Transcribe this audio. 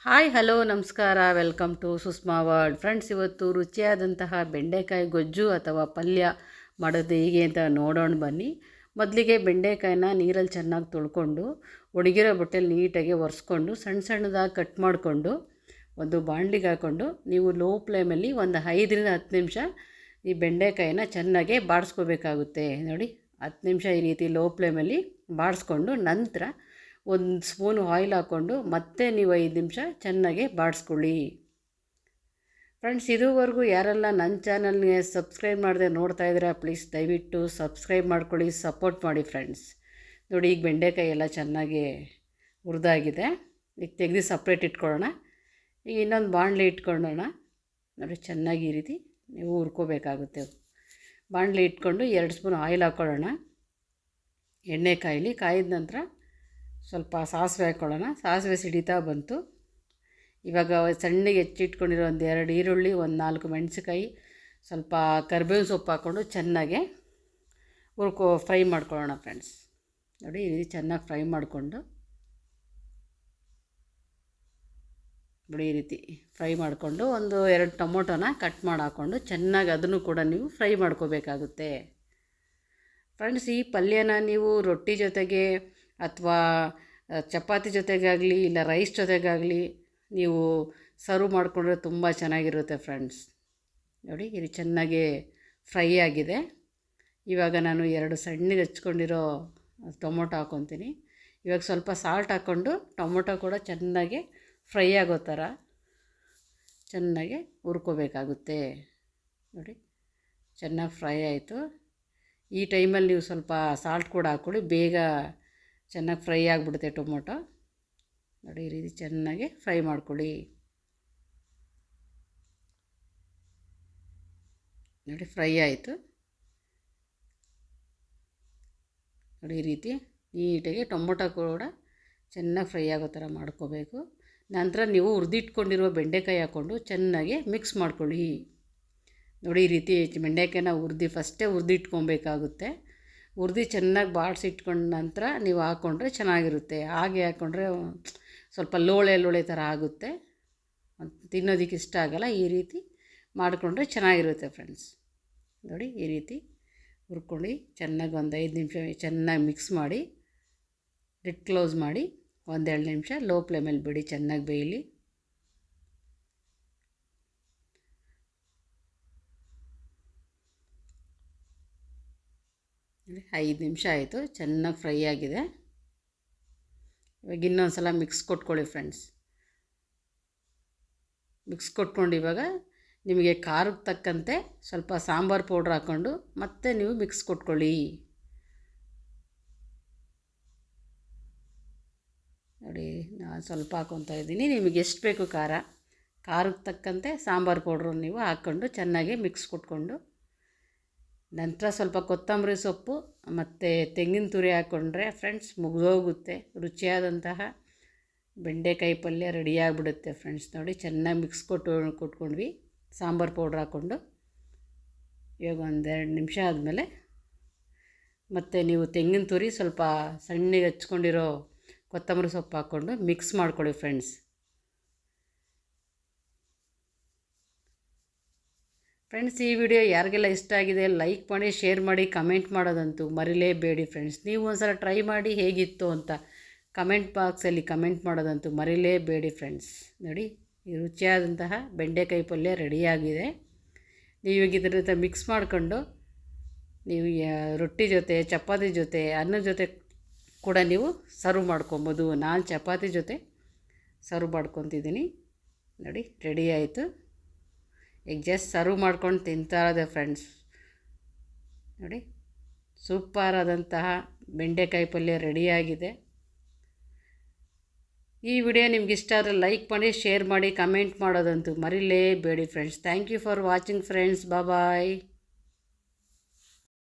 Hi hello ನಮಸ್ಕಾರ, welcome to Sushma world. Friends, ಇವತ್ತು ರುಚಿಯಾದಂತಹ ಬೆಂಡೆಕಾಯಿ ಗೊಜ್ಜು ಅಥವಾ ಪಲ್ಯ ಮಾಡೋದು ಹೇಗೆ ಅಂತ ನೋಡೋಣ ಬನ್ನಿ. ಮೊದಲಿಗೆ ಬೆಂಡೆಕಾಯಿನ ನೀರಲ್ಲಿ ಚೆನ್ನಾಗಿ ತೊಳ್ಕೊಂಡು ಒಣಗಿರೋ ಬಟ್ಟೆಲಿ ನೀಟಾಗಿ ಒರೆಸ್ಕೊಂಡು ಸಣ್ಣ ಸಣ್ಣದಾಗಿ ಕಟ್ ಮಾಡಿಕೊಂಡು ಒಂದು ಬಾಣಲಿಗೆ ಹಾಕ್ಕೊಂಡು ನೀವು ಲೋ ಫ್ಲೇಮಲ್ಲಿ ಒಂದು 5ರಿಂದ 10 ನಿಮಿಷ ಈ ಬೆಂಡೆಕಾಯಿನ ಚೆನ್ನಾಗೆ ಬಾಡಿಸ್ಕೋಬೇಕಾಗುತ್ತೆ. ನೋಡಿ, 10 ನಿಮಿಷ ಈ ರೀತಿ ಲೋ ಫ್ಲೇಮಲ್ಲಿ ಬಾಡಿಸ್ಕೊಂಡು ನಂತರ ಒಂದು ಸ್ಪೂನ್ ಆಯಿಲ್ ಹಾಕ್ಕೊಂಡು ಮತ್ತೆ ನೀವು 5 ನಿಮಿಷ ಚೆನ್ನಾಗಿ ಬಾಡಿಸ್ಕೊಳ್ಳಿ. ಫ್ರೆಂಡ್ಸ್, ಇದುವರೆಗೂ ಯಾರೆಲ್ಲ ನನ್ನ ಚಾನಲ್ಗೆ ಸಬ್ಸ್ಕ್ರೈಬ್ ಮಾಡದೆ ನೋಡ್ತಾ ಇದ್ದೀರಾ, ಪ್ಲೀಸ್ ದಯವಿಟ್ಟು ಸಬ್ಸ್ಕ್ರೈಬ್ ಮಾಡ್ಕೊಳ್ಳಿ, ಸಪೋರ್ಟ್ ಮಾಡಿ. ಫ್ರೆಂಡ್ಸ್ ನೋಡಿ, ಈಗ ಬೆಂಡೆಕಾಯಿ ಎಲ್ಲ ಚೆನ್ನಾಗಿ ಹುರಿದಾಗಿದೆ. ಈಗ ತೆಗೆದು ಸಪ್ರೇಟ್ ಇಟ್ಕೊಳ್ಳೋಣ. ಈಗ ಇನ್ನೊಂದು ಬಾಣಲಿ ಇಟ್ಕೊಳ್ಳೋಣ. ನೋಡಿ, ಚೆನ್ನಾಗಿ ಈ ರೀತಿ ನೀವು ಹುರ್ಕೋಬೇಕಾಗುತ್ತೆ. ಬಾಣಲಿ ಇಟ್ಕೊಂಡು 2 ಸ್ಪೂನ್ ಆಯಿಲ್ ಹಾಕ್ಕೊಳ್ಳೋಣ. ಎಣ್ಣೆ ಕಾಯಿದ ನಂತರ ಸ್ವಲ್ಪ ಸಾಸಿವೆ ಹಾಕ್ಕೊಳ್ಳೋಣ. ಸಾಸಿವೆ ಸಿಡಿತಾ ಬಂತು. ಇವಾಗ ಸಣ್ಣಗೆ ಹೆಚ್ಚಿಟ್ಕೊಂಡಿರೋ ಒಂದು 2 ಈರುಳ್ಳಿ, ಒಂದು 4 ಮೆಣಸಿಕಾಯಿ, ಸ್ವಲ್ಪ ಕರಿಬೇವಿನ ಸೊಪ್ಪು ಹಾಕ್ಕೊಂಡು ಚೆನ್ನಾಗೆ ಫ್ರೈ ಮಾಡ್ಕೊಳ್ಳೋಣ. ಫ್ರೆಂಡ್ಸ್ ನೋಡಿ, ಈ ರೀತಿ ಚೆನ್ನಾಗಿ ಫ್ರೈ ಮಾಡಿಕೊಂಡು ನೋಡಿ, ಈ ರೀತಿ ಫ್ರೈ ಮಾಡಿಕೊಂಡು ಒಂದು 2 ಟೊಮೊಟೊನ ಕಟ್ ಮಾಡಿ ಹಾಕ್ಕೊಂಡು ಚೆನ್ನಾಗಿ ಅದನ್ನು ಕೂಡ ನೀವು ಫ್ರೈ ಮಾಡ್ಕೋಬೇಕಾಗುತ್ತೆ. ಫ್ರೆಂಡ್ಸ್, ಈ ಪಲ್ಯನ ನೀವು ರೊಟ್ಟಿ ಜೊತೆಗೆ ಅಥವಾ ಚಪಾತಿ ಜೊತೆಗಾಗಲಿ ಇಲ್ಲ ರೈಸ್ ಜೊತೆಗಾಗಲಿ ನೀವು ಸರ್ವ್ ಮಾಡಿಕೊಂಡ್ರೆ ತುಂಬ ಚೆನ್ನಾಗಿರುತ್ತೆ. ಫ್ರೆಂಡ್ಸ್ ನೋಡಿ, ಇದು ಚೆನ್ನಾಗಿ ಫ್ರೈ ಆಗಿದೆ. ಇವಾಗ ನಾನು 2 ಸಣ್ಣಗೆ ಹಚ್ಕೊಂಡಿರೋ ಟೊಮೊಟೊ ಹಾಕ್ಕೊತೀನಿ. ಇವಾಗ ಸ್ವಲ್ಪ ಸಾಲ್ಟ್ ಹಾಕ್ಕೊಂಡು ಟೊಮೊಟೊ ಕೂಡ ಚೆನ್ನಾಗಿ ಫ್ರೈ ಆಗೋ ಥರ ಚೆನ್ನಾಗಿ ಹುರ್ಕೋಬೇಕಾಗುತ್ತೆ. ನೋಡಿ, ಚೆನ್ನಾಗಿ ಫ್ರೈ ಆಯಿತು. ಈ ಟೈಮಲ್ಲಿ ನೀವು ಸ್ವಲ್ಪ ಸಾಲ್ಟ್ ಕೂಡ ಹಾಕ್ಕೊಳ್ಳಿ, ಬೇಗ ಚೆನ್ನಾಗಿ ಫ್ರೈ ಆಗಿಬಿಡುತ್ತೆ ಟೊಮೊಟೊ. ನೋಡಿ, ಈ ರೀತಿ ಚೆನ್ನಾಗಿ ಫ್ರೈ ಮಾಡ್ಕೊಳ್ಳಿ. ನೋಡಿ, ಫ್ರೈ ಆಯಿತು. ನೋಡಿ, ಈ ರೀತಿ ನೀಟಾಗಿ ಟೊಮೊಟೊ ಕೂಡ ಚೆನ್ನಾಗಿ ಫ್ರೈ ಆಗೋ ಥರ ಮಾಡ್ಕೋಬೇಕು. ನಂತರ ನೀವು ಹುರಿದಿಟ್ಕೊಂಡಿರುವ ಬೆಂಡೆಕಾಯಿ ಹಾಕ್ಕೊಂಡು ಚೆನ್ನಾಗಿ ಮಿಕ್ಸ್ ಮಾಡ್ಕೊಳ್ಳಿ. ನೋಡಿ, ಈ ರೀತಿ ಬೆಂಡೆಕಾಯಿನ ಫಸ್ಟೇ ಹುರಿದಿಟ್ಕೊಬೇಕಾಗುತ್ತೆ. ಚೆನ್ನಾಗಿ ಬಾಡಿಸಿಟ್ಕೊಂಡ ನಂತರ ನೀವು ಹಾಕ್ಕೊಂಡ್ರೆ ಚೆನ್ನಾಗಿರುತ್ತೆ. ಹಾಗೆ ಹಾಕ್ಕೊಂಡ್ರೆ ಸ್ವಲ್ಪ ಲೋಳೆ ಥರ ಆಗುತ್ತೆ, ತಿನ್ನೋದಕ್ಕೆ ಇಷ್ಟ ಆಗೋಲ್ಲ. ಈ ರೀತಿ ಮಾಡಿಕೊಂಡ್ರೆ ಚೆನ್ನಾಗಿರುತ್ತೆ. ಫ್ರೆಂಡ್ಸ್ ನೋಡಿ, ಈ ರೀತಿ ಹುರ್ಕೊಂಡು ಚೆನ್ನಾಗಿ ಒಂದು 5 ನಿಮಿಷ ಚೆನ್ನಾಗಿ ಮಿಕ್ಸ್ ಮಾಡಿ ಲಿಡ್ ಕ್ಲೋಸ್ ಮಾಡಿ 1-2 ನಿಮಿಷ ಲೋ ಫ್ಲೇಮಲ್ಲಿ ಬಿಡಿ, ಚೆನ್ನಾಗಿ ಬೇಯಲಿ. ನೋಡಿ, 5 ನಿಮಿಷ ಆಯಿತು, ಚೆನ್ನಾಗಿ ಫ್ರೈ ಆಗಿದೆ. ಇವಾಗ ಇನ್ನೊಂದು ಸಲ ಮಿಕ್ಸ್ ಕೊಟ್ಕೊಳ್ಳಿ. ಫ್ರೆಂಡ್ಸ್ ಮಿಕ್ಸ್ ಕೊಟ್ಕೊಂಡು ಇವಾಗ ನಿಮಗೆ ಖಾರಕ್ಕೆ ತಕ್ಕಂತೆ ಸ್ವಲ್ಪ ಸಾಂಬಾರು ಪೌಡ್ರ್ ಹಾಕ್ಕೊಂಡು ಮತ್ತೆ ನೀವು ಮಿಕ್ಸ್ ಕೊಟ್ಕೊಳ್ಳಿ. ನೋಡಿ, ನಾನು ಸ್ವಲ್ಪ ಹಾಕ್ಕೊತಾ ಇದ್ದೀನಿ. ನಿಮಗೆ ಎಷ್ಟು ಬೇಕು ಖಾರಕ್ಕೆ ತಕ್ಕಂತೆ ಸಾಂಬಾರು ಪೌಡ್ರು ನೀವು ಹಾಕ್ಕೊಂಡು ಚೆನ್ನಾಗಿ ಮಿಕ್ಸ್ ಕೊಟ್ಕೊಂಡು ನಂತರ ಸ್ವಲ್ಪ ಕೊತ್ತಂಬರಿ ಸೊಪ್ಪು ಮತ್ತು ತೆಂಗಿನ ತುರಿ ಹಾಕ್ಕೊಂಡ್ರೆ ಫ್ರೆಂಡ್ಸ್ ಮುಗಿದೋಗುತ್ತೆ. ರುಚಿಯಾದಂತಹ ಬೆಂಡೆಕಾಯಿ ಪಲ್ಯ ರೆಡಿಯಾಗಿಬಿಡುತ್ತೆ. ಫ್ರೆಂಡ್ಸ್ ನೋಡಿ, ಚೆನ್ನಾಗಿ ಮಿಕ್ಸ್ ಕೊಟ್ಕೊಂಡ್ವಿ ಸಾಂಬಾರು ಪೌಡ್ರ್ ಹಾಕ್ಕೊಂಡು. ಇವಾಗ 1-2 ನಿಮಿಷ ಆದಮೇಲೆ ಮತ್ತು ನೀವು ತೆಂಗಿನ ತುರಿ ಸ್ವಲ್ಪ ಸಣ್ಣಗೆ ಹಚ್ಕೊಂಡಿರೋ ಕೊತ್ತಂಬರಿ ಸೊಪ್ಪು ಹಾಕ್ಕೊಂಡು ಮಿಕ್ಸ್ ಮಾಡ್ಕೊಳ್ಳಿ. ಫ್ರೆಂಡ್ಸ್, ಈ ವಿಡಿಯೋ ಯಾರಿಗೆಲ್ಲ ಇಷ್ಟ ಆಗಿದೆ ಲೈಕ್ ಮಾಡಿ, ಶೇರ್ ಮಾಡಿ, ಕಮೆಂಟ್ ಮಾಡೋದಂತೂ ಮರಿಲೇಬೇಡಿ. ಫ್ರೆಂಡ್ಸ್, ನೀವು ಒಂದು ಸಲ ಟ್ರೈ ಮಾಡಿ ಹೇಗಿತ್ತು ಅಂತ ಕಮೆಂಟ್ ಬಾಕ್ಸಲ್ಲಿ ಕಮೆಂಟ್ ಮಾಡೋದಂತೂ ಮರಿಲೇಬೇಡಿ. ಫ್ರೆಂಡ್ಸ್ ನೋಡಿ, ಈ ರುಚಿಯಾದಂತಹ ಬೆಂಡೆಕಾಯಿ ಪಲ್ಯ ರೆಡಿಯಾಗಿದೆ. ನೀವು ಈಗ ಇದರ ಜೊತೆ ಮಿಕ್ಸ್ ಮಾಡಿಕೊಂಡು ನೀವು ರೊಟ್ಟಿ ಜೊತೆ, ಚಪಾತಿ ಜೊತೆ, ಅನ್ನದ ಜೊತೆ ಕೂಡ ನೀವು ಸರ್ವ್ ಮಾಡ್ಕೊಬೋದು. ನಾನು ಚಪಾತಿ ಜೊತೆ ಸರ್ವ್ ಮಾಡ್ಕೊತಿದ್ದೀನಿ. ನೋಡಿ, ರೆಡಿ ಆಯಿತು. ಈಗ ಜಸ್ಟ್ ಸರ್ವ್ ಮಾಡ್ಕೊಂಡು ತಿಂತಾ ಇರೋದೆ. ಫ್ರೆಂಡ್ಸ್ ನೋಡಿ, ಸೂಪರ್ ಆದಂತಹ ಬೆಂಡೆಕಾಯಿ ಪಲ್ಯ ರೆಡಿಯಾಗಿದೆ. ಈ ವಿಡಿಯೋ ನಿಮ್ಗೆ ಇಷ್ಟ ಆದರೆ ಲೈಕ್ ಮಾಡಿ, ಶೇರ್ ಮಾಡಿ, ಕಮೆಂಟ್ ಮಾಡೋದಂತೂ ಮರಿಲೇಬೇಡಿ. Friends thank you for watching. Friends bye.